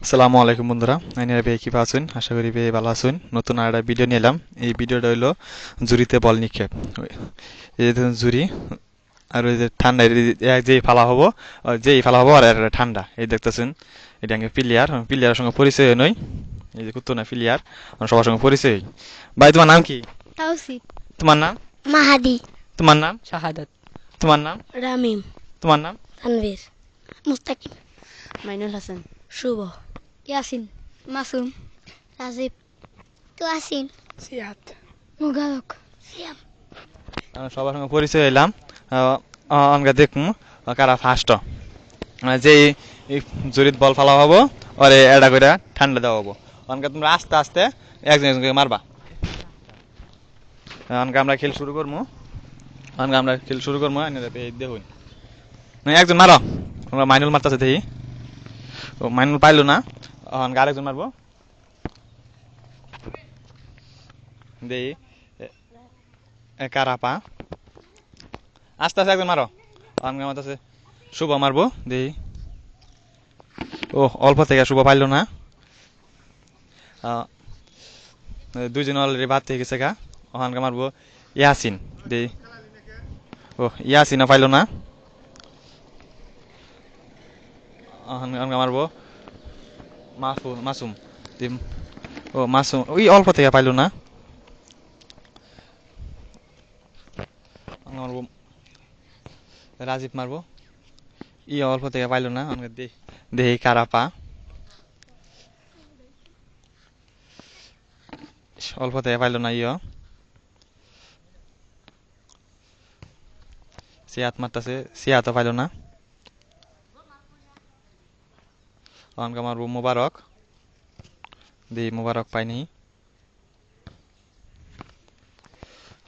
আসসালামু আলাইকুম বন্ধুরা, আইনারা ভাই কি আছেন? আশা করি ভাই ভালো আছেন। নতুন আর একটা ভিডিও নিয়ে এলাম। এই ভিডিওটা হলো জুরিতে বল নিক্ষেপ। এই যে ধরুন জুরি আর ওই যে ঠান্ডা যেই ফালা হবো, যেই ফালা হবো আর একটা ঠান্ডা এই দেখতেছেন। এটা আগে প্লেয়ারের সঙ্গে পরিচয় নই। এই যে কুত্তো না প্লেয়ার, সবার সঙ্গে পরিচয়। ভাই তোমার নাম কি? তাওসিফ, তোমার নাম? মাহাদি, তোমার নাম? শাহাদাত, তোমার নাম? রামিম, তোমার নাম? তানভীর, মুস্তাকিম, মাইনুল হাসান, শুভ, ইয়াসিন, মাসুম, রাজীব, তোয়াসিন, সিয়াত, মুবারক, সিয়াম। সবার সঙ্গে পরিচয় হইলাম। আমরা দেখুন কারা ফার্স্ট। যে এই জরিত বল ফালা হবো ওরে এডা করে ঠান্ডা দেওয়া হবো। অনকা তোমরা আস্তে আস্তে একজন একজনকে মারবা। অনকা আমরা খেল শুরু করবো। দেখুন একজন মারো। তোমরা মাইনুল মারতেছে দেখি। ও মাইনুল পাইলো না। অনকা আরেকজন মারবো দেখি। কারাপা আস্তে আস্তে একজন মারো। অনকা মারতেছে শুভ মারবো দেখি। ও অল্প থেকে শুভ পাইলো না। দুইজন অলরেডি বাদ থেকে গেছে গা। ওখানকে মারবো ইয়াসিন দেই। ও ইয়াসিনও পাইলো না। ওখানকে মারবো মাসুম দিম। ও মাসুম ওই অল্প থেকে পাইলো না। মারবো রাজীব মারবো ই অল্প থেকে পাইলো না। আমাকে দেহি কারাপা অল্প থেকে পাইলো না। ইয় সিয়াত মারতেছে, সিয়াতও পাইলো না। ওখানকে মারবো মুবারক দেহি, মুবারক পাইনি।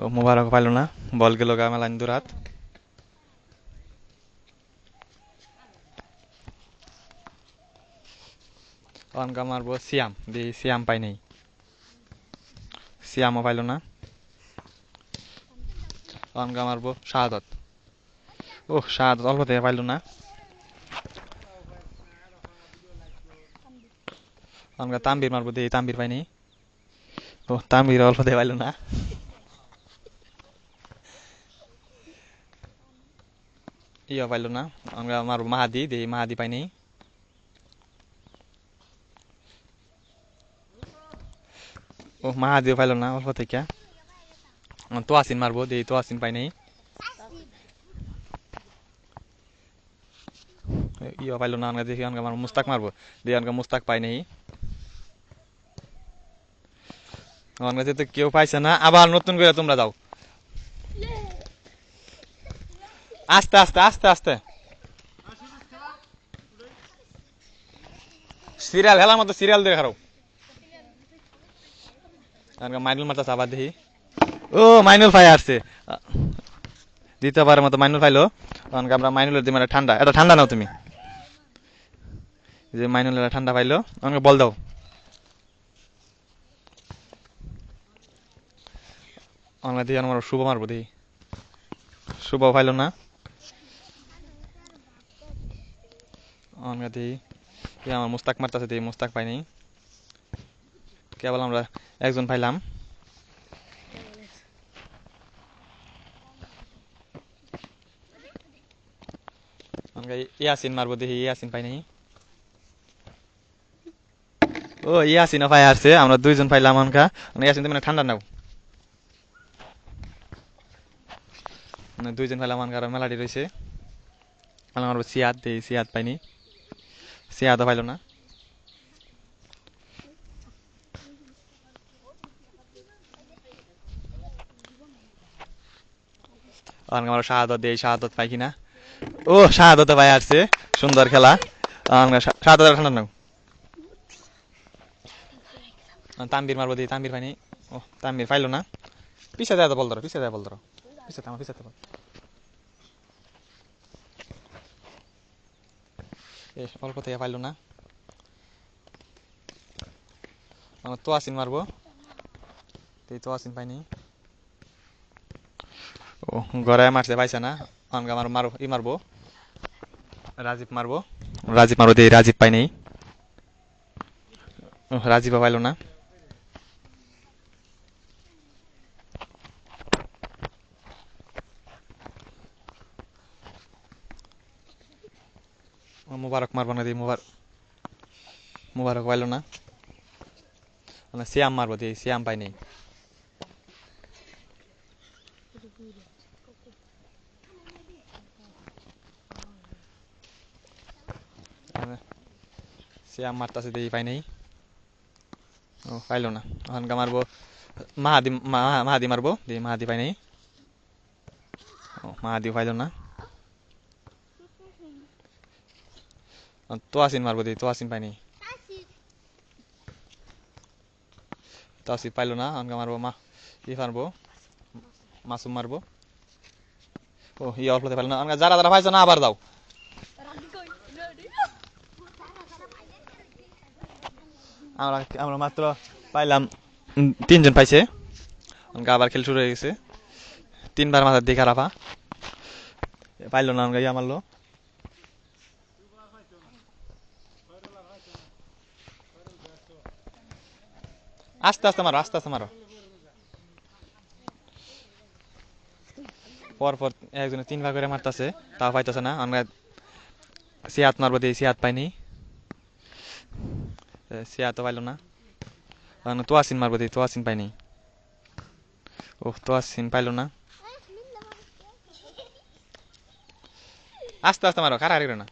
ও মুবারক পাইলো না। বল গেল গা মেলাইন দুরাত। ওখানকে মারবো সিয়াম দেহি, সিয়াম পাইনি। সিয়ামও পাইলো না। ওখানকে মারবো শাহাদত। ও শাহাদত অল্প থেকে পাইলো না। আমরা তাম্বির মারবো দেই, তাম্বির পাইনি। ও তাম্বির অল্প দিয়ে পাইলো না। ইয়া পাইলো না। আমরা মারবো মাহাদি দেই, মাহাদি পাইনি। ও মাহাদিও পাইলো না অল্প থেকে। তোয়াসিন মারবো দেই, তোয়াসিন পাইনি। ইয়া পাইলো না। আমরা দেখি আমরা মারবো মুস্তাক মারবো দেই, আমরা মুস্তাক পাইনি। আমরা যেহেতু কেউ পাইছে না, আবার নতুন করে তোমরা যাও। আস্তে আস্তে আস্তে আস্তে সিরিয়াল খেলার মতো সিরিয়াল দেখে খারাপ। মাইনুল মারতেছে আবার দেখি। ও মাইনুল পাই আসছে দ্বিতীয়বারের মতো মাইনুল পাইলো। তখন আমরা মাইনুলের দিই মানে ঠান্ডা, এটা ঠান্ডা নাও তুমি। যে মাইনুলের ঠান্ডা পাইলো, আমাকে বল দাও। আমরা দিয়ে আমার শুভ মারবো দেখি। শুভ পাইলো না। আমরা দিই আমার মুস্তাক মারতেছে দিই, মুস্তাক পাইনি। কেবল আমরা একজন পাইলাম। ইয়াসিন মারবো দেখি, ইয়াসিন পাইনি। ও ইয়াসিনও পাই আসছে, আমরা দুইজন পাইলাম। অনকা ইয়াসিন তুমি ঠান্ডা নাও। দুইজন পাইলাম। অনকা মেলাটি রয়েছে। আমার সিয়াদ দেই, সিয়াদ পাইনি। সিয়াদও পাইলো না। আমরা শাহাদত দেই, শাহাদত পাই কিনা। ও শাহাদত পাই আসছে, সুন্দর খেলা। আমরা শাহাদত ঠান্ডা নাও। তাম্বির মারবো দিই, তাম্বির পাইনি। ও তাম্বির পাইলো না। পিছে যায় তো বল ধরো, পিছে যায় বল ধরো, পিছে আমার পিছে বল। অল্প থেকে পাইলো না। আমার তোয়াসিন মারবো, তোয়াসিন পাইনি। ও গড়ায় মারছে, পাইছে না। অনকা মারবো ই মারবো রাজীব মারবো, রাজীব মারবো দিই, রাজীব পাইনি। রাজীব পাইলো না। মুবারক মারবো না দিয়ে মুবারক পাইলো না। শ্যাম মারবো দিয়ে শ্যাম পাইনি। শ্যাম মারতাছে দিয়ে পাই নাই। ও পাইলো না। ওখানকা মারবো মাহাদি মারবো দিয়ে মাহাদি পাই নাই। ও মাহাদি পাইলো না। তোয়াসিন মারবো দিয়ে তোয়াসিন পাইনি। তোয়াসিন পাইলো না। ওখানকা মারবো মারবো মাসুম মারবো। ও অল্পতে পাইলো না। ওখানকা যারা যারা পাইছো না আবার দাও। আমরা মাত্র পাইলাম 3 জন পাইছে। আবার খেল শুরু হয়ে গেছে। 3বার মাথার দিকে রাফা পাইলো না। ইয়া মারলো। আস্তে আস্তে মারো আস্তে আস্তে মারো। পরপর একজনে 3 ভাগ করে মারতেছে তাও পাইতেছে না। আমরা সিয়াত মারবো দিয়ে সিয়াত পাইনি। সিয়াতও পাইলো না। তোয়াসিন মারবো দিয়ে তোয়াসিন পাইনি। ও তোয়াসিন পাইলো না। আস্তে আস্তে মারো কারাকারি করে না।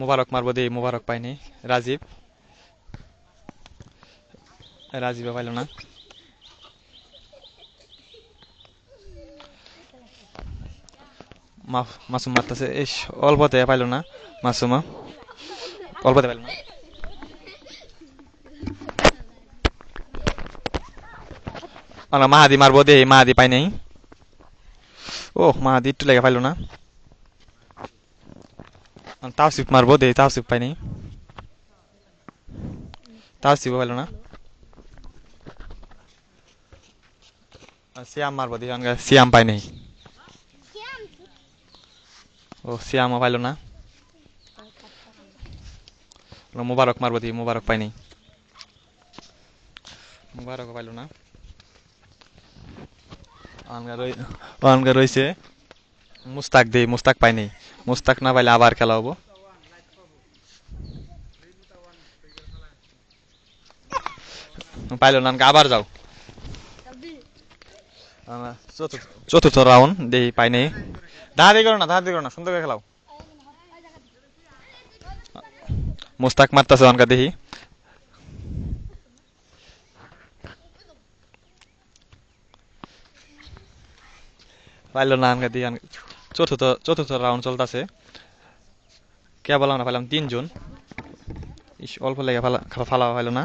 মুবারক মারবো দিয়ে মুবারক পাইনি। রাজীব পাইলো না। মাসুম মারতেছে। অল্পতে পাইলো না। মাসুমা অল্পতে পাইলো না। আমরা মাহাদি মারবো দিয়ে মাহাদি পাই নাই। ও মাহাদি একটু লেগে পাইলো না। তাওসিফ মারবো দিয়ে তাওসিফ পাই নাই। তাওসিফ পাইলো না। শ্যাম মারবো দিয়ে শ্যাম পাই নাই। ও শ্যামও পাইলো না। মুবারক মারবো দিয়ে মুবারক পাই নাই। মুবারক পাইলো না। রয়েছে মুস্তাক দিয়ে মুস্তাক পাই নাই। মুস্তাক না পাইলে আবার খেলা হবো। পাইলো না। আবার যাও। চতুর্থ রাউন্ড দেখি পাই নাই। দাঁড়াদি করো না সুন্দর করে খেলাও। মুস্তাক মারতেছে অনকা দেখি। পাইলো না অনকা দেখি। চতুর্থ রাউন্ড চলতেছে। কেবল আমরা পাইলাম 3 জন। অল্প লেগে ফালা পাইলো না।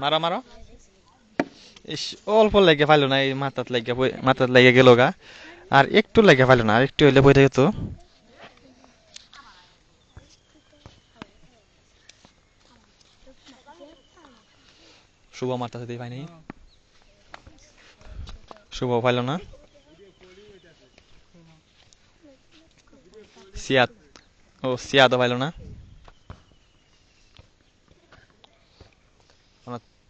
মারো মারো। অল্প লেগে পাইলো না। এই মাথাত লেগে গেল গা। আর একটু লেগে পাইলো না। আর একটু হইলে বই থাকে তো। শুভ মারতেছে দিয়ে পাই নাই। শুভ পাইলো না। সিয়াদও পাইলো না।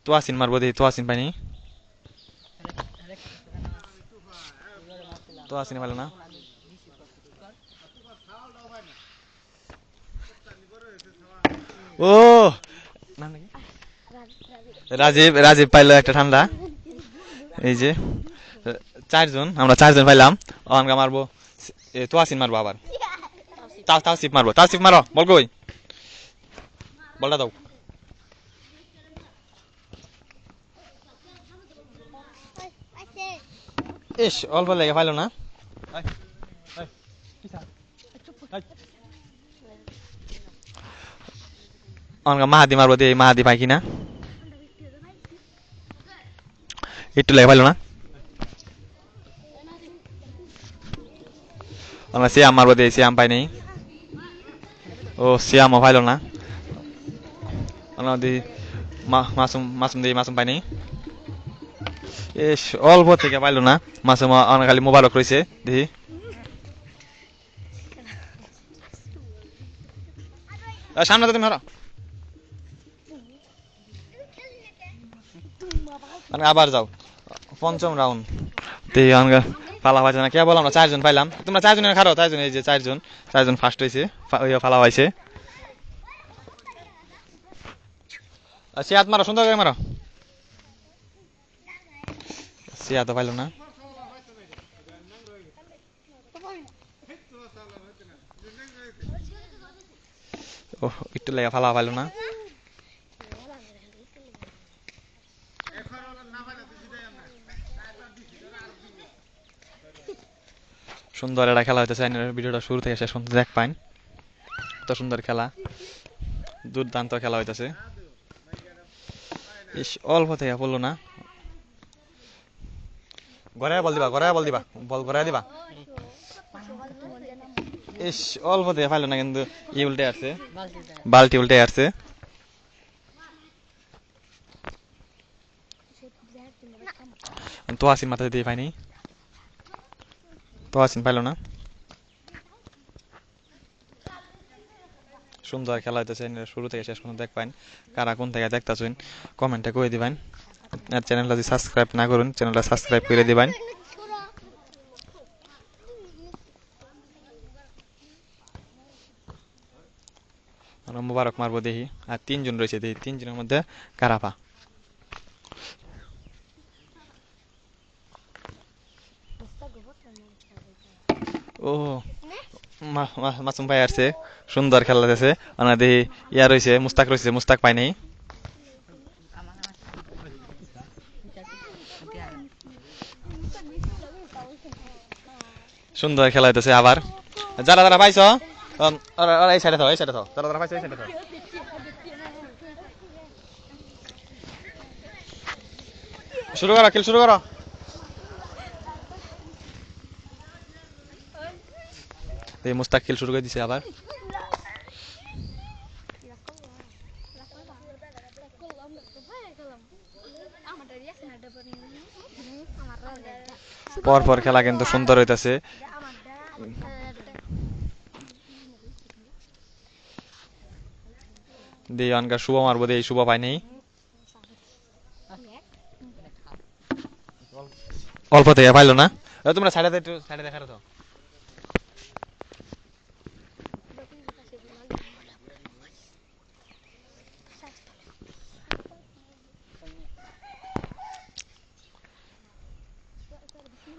তোয়াসিন মারবো দিয়ে তোয়াসিন পাইনি। তোয়াসিন পাইলো না। ও রাজীব পাইলো একটা ঠান্ডা। এই যে 4 জন আমরা 4 জন পাইলাম। অনকা মারবো তোয়াসিন মারবো আবার। তাওসিফ মারবো। তাওসিফ মারো। বল কই বলটা দাও। অল্প লেগে পাইলো না। অনকা মাহাদি মারবো দিয়ে মাহাদি পাই কিনা। একটু লেগে পাইলো না। আমরা শ্যাম মারবো দিয়ে শ্যাম পাই নাই। ও শ্যামও পাইলো না। মাসুম দিয়ে মাসুম পাই নাই। এস অল্প থেকে পাইলো না মাসে খালি মোবারক রয়েছে দেখি সামনে তো তুমি হারা আবার যাও পঞ্চম রাউন্ড ফালা হয়েছে না কে বললাম না 4 জন পাইলাম তোমরা 4 জনের খারো 4 জন এই যে 4 জন ফার্স্ট হয়েছে ফালা হয়েছে সে হাত মারো সুন্দর করে মারো সে হাত পাইলো না ও একটু লেগে ফালা পাইলো না সুন্দর একটা খেলা হইতেছে ভিডিওটা শুরু থেকে শেষ পর্যন্ত দেখ পাইন এত সুন্দর খেলা দুর্দান্ত খেলা হইতেছে ইস অল্প থেকে বললো না ঘরে বল দিবা বল ঘরে দিবা ইস অল্প থেকে পাইলো না কিন্তু ই উল্টে আসছে বালতি উল্টে আসছে তো আসিন মাথা দিয়ে পাইনি তো আসিন পাইলো না সুন্দর খেলা হইতেছে শুরু থেকে শেষ পর্যন্ত দেখ পাইন কারা কোন থেকে দেখতেছেন কমেন্টে করে দিবেন আর চ্যানেলটা যদি সাবস্ক্রাইব না করুন চ্যানেলটা সাবস্ক্রাইব করে দিবেন মুবারক মারবো দেখি আর 3 জন রয়েছে দেখি 3 জনের মধ্যে কারা পা ও মাসুম ভাই আসছে সুন্দর খেলা দিতেছে ওনা দেখি ইয়া রয়েছে মুস্তাক পাই নাই সুন্দর খেলা হইতেছে আবার যারা যারা পাইছ এই সাইডে থাও যারা যারা পাইছ এই সাইডে থাও শুরু করো খেল শুরু করো এই মুস্তাক খেল শুরু করে দিছে আবার পর খেলা কিন্তু সুন্দর হইতাছে দিয়ে অনকা শুভ মারবো দিয়ে শুভ পাই নাই অল্প থেকে পাইলো না তোমরা সাইডে একটু সাইডে দেখারো তো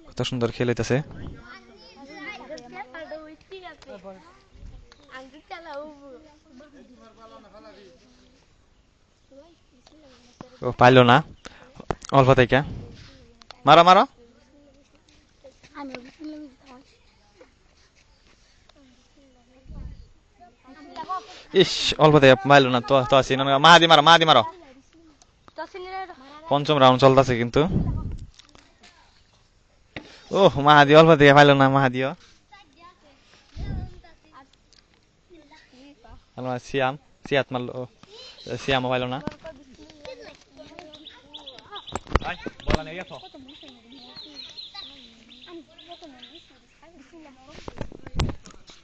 কত সুন্দর খেল হইতাছে ও পাইলো না অল্প থেকে মারো মারো ইস অল্প থেকে পাইলো না তো আছি মাহাদি মারো পঞ্চম রাউন্ড চলতেছে কিন্তু ও মাহাদি অল্প থেকে পাইলো না মাহাদিও সিয়াত মারলো সিয়ামও পাইলো না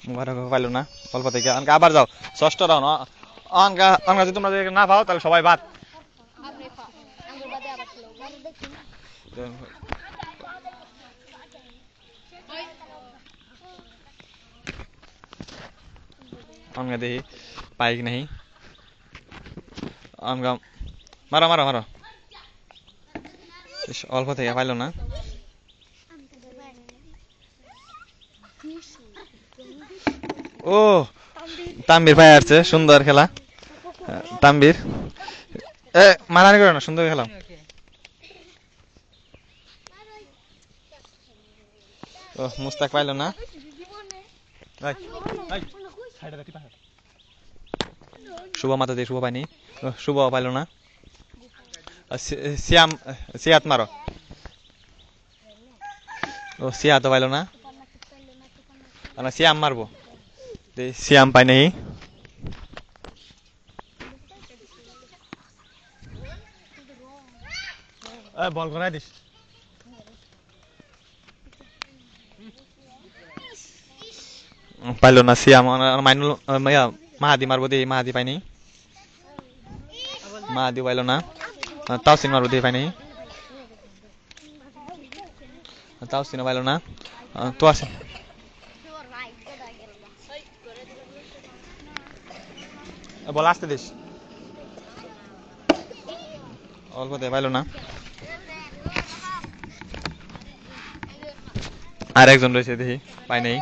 মুবারক পাইলো না অল্প থেকে আবার যাও ষষ্ঠ রাউন্ড যদি তোমরা না পাও তাহলে সবাই বাদ দেখি পাই কি নাহি মারো অল্প থেকে পাইলো না ও তাম্বির ভাই আসছে সুন্দর খেলা তাম্বির মারানি করে না সুন্দর খেলা ও মুস্তাক পাইলো না শুভ মাথা দিয়ে শুভ পাইনি শুভ পাইলো না সিয়াত মারো ও সিয়াত পাইলো না সিয়াম মারবো সিয়াম পাই নাই বল করাই দিস পাইলো না সিয়াম মাইনুল মাহাদি মারবো দিয়ে মাহাদি পাইনি মাহাদি পাইলো না তাওসিন মারবো দিয়ে পাইনি তাওসিন পাইলো না তো আছে বল আসতে দিস অল্প দিয়ে পাইলো না আর একজন রয়েছে দেখি পাই নেই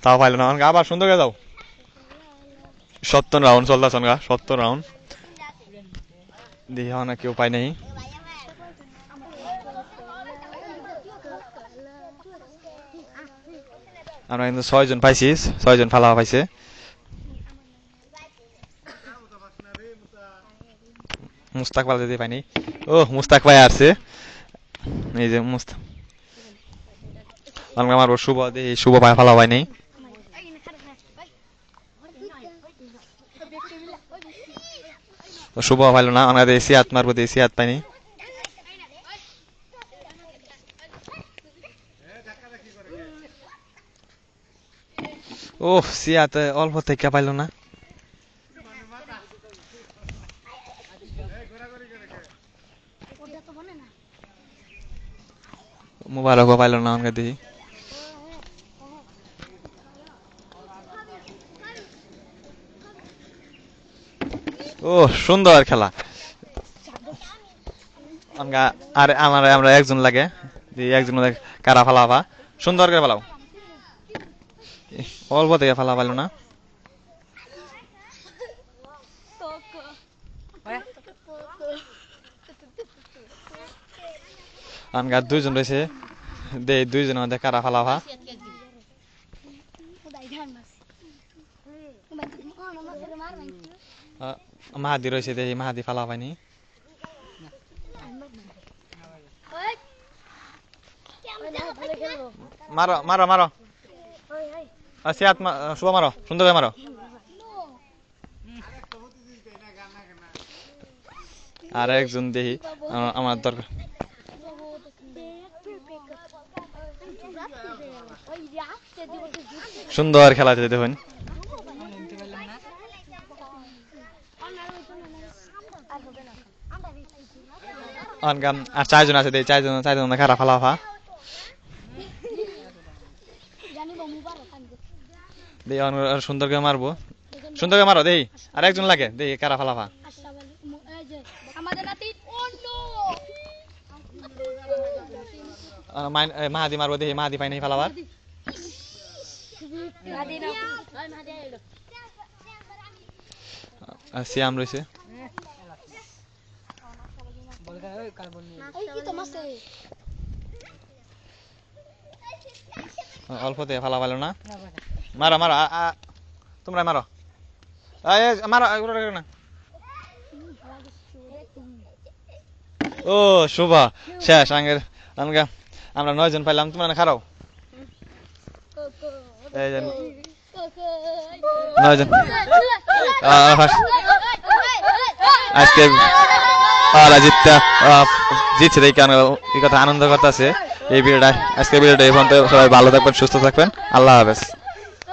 তাও পাইলো না আবার সুন্দর যাও 70 রাউন্ড চলতেছে 70 রাউন্ড দেখি না কেউ পাই নাই আমরা কিন্তু 6 জন পাইছি 6 জন ফালা পাইছে মুস্তাক পালা দিতে পাইনি ও মুস্তাক ভাই আসছে এই যে মুস্তাক আমরা মারবো শুভ দিয়ে শুভ ভাই ফালা পাই নাই শুভ পাইলো না আমরা দেশি হাত মারবো দেশি হাত পাইনি ও সিয়াতে অল্প থেকে পাইলো না মোবারক পাইলো না আমাকে দেখি ও সুন্দর খেলা আর আমরা একজন লাগে একজন কারা ফালাবা সুন্দর করে ফালাও অল্প থেকে ফালা পাইলো না আর 2 জন রয়েছে দে 2 জন মধ্যে কারা ফালাবা মাহাদি রয়েছে দেখি মাহাদি ফালা পাইনি মারো মারো মারো সিয়াত শুভ মারো সুন্দর করে মারো আর একজন দেখি আমার দরকার সুন্দর খেলা দেখুন আর 4 জন আছে 4 জন খারাপ ফালাফা সুন্দর করে মারবো সুন্দর করে মারো দেখি আর একজন লাগে দেখি কারা ফালাফা মাহাদি মারবো দেখি মাহাদি পাই নাই ফালাবার সিয়াম রয়েছে অল্পতে ফালা ভালো না মারো মারো তোমরা মারো মারো না ও শুভা শেষ আমরা 9 জন পাইলাম তোমরা না খারাও 9 জন আজকে জিতছে দেখে এই কথা আনন্দ করতেছে এই ভিডিওটা আজকে ভিডিওটা এই পর্যন্ত সবাই ভালো থাকবেন সুস্থ থাকবেন আল্লাহ হাফেজ